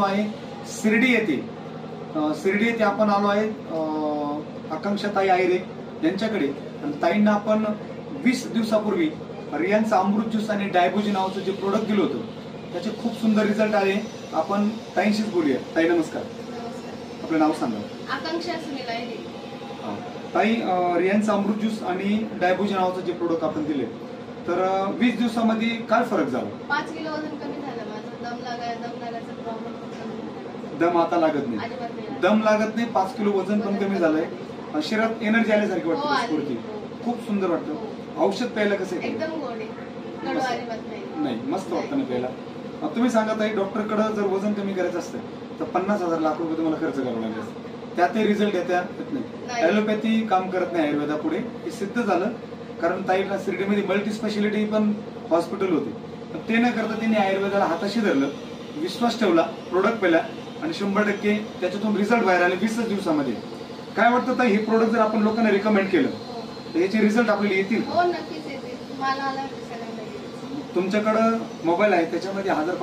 आहे शिर्डी येथे आपण आलो आहे आकांक्षाताई आयरे यांच्याकडे. आणि ताईंना आपण 20 दिवसापूर्वी रियांचा अमृत ज्यूस आणि डायबोजी नावाचं जे प्रोडक्ट दिलं होतं त्याचे खूप सुंदर रिझल्ट आले. आपण ताईंशीच बोलूया. ताई नमस्कार. आपलं नाव सांगा. आकांक्षा सुनील आयरे. ताई, रियांचा अमृत ज्यूस आणि डायबोजी नावाचं जे प्रोडक्ट आपण दिले तर 20 दिवसामध्ये काय फरक झाला? 5 किलो वजन कमी झालं माझं. दम लागायचा प्रॉब्लेम. दम आता लागत नाही. दम लागत नाही. 5 किलो वजन पण कमी झालंय. शरीरात एनर्जी आल्यासारखी वाटते. स्फूर्ती खूप सुंदर वाटतं. औषध प्यायला कसं एकदम गोड आहे. कडू अजिबात नाही. मस्त वाटतं ना प्यायला. तुम्ही सांगा ताई, डॉक्टरकडे जर वजन कमी करायचं असतं तर 50,000 लाख रुपये तुम्हाला खर्च करावा लागेल. त्यातही रिझल्ट येत नाही. ॲलोपॅथी काम करत नाही आयुर्वेदापुढे. हे सिद्ध झालं. कारण ताईला शिर्डीमध्ये मल्टी स्पेशालिटी पण हॉस्पिटल होते. ते न करता त्यांनी आयुर्वेदाला हाताशी धरलं, विश्वास ठेवला, प्रोडक्ट पेला आणि 100% त्याच्यातून रिझल्ट बाहेर आले 20 दिवसामध्ये. काय वाटतं ताई, हे प्रोडक्ट जर आपण लोकांना रिकमेंड केलं तर याचे रिझल्ट आपल्याला येतील? हो, नक्कीच येतील. मला तुमच्याकडं मोबाईल आहे त्याच्यामध्ये 1000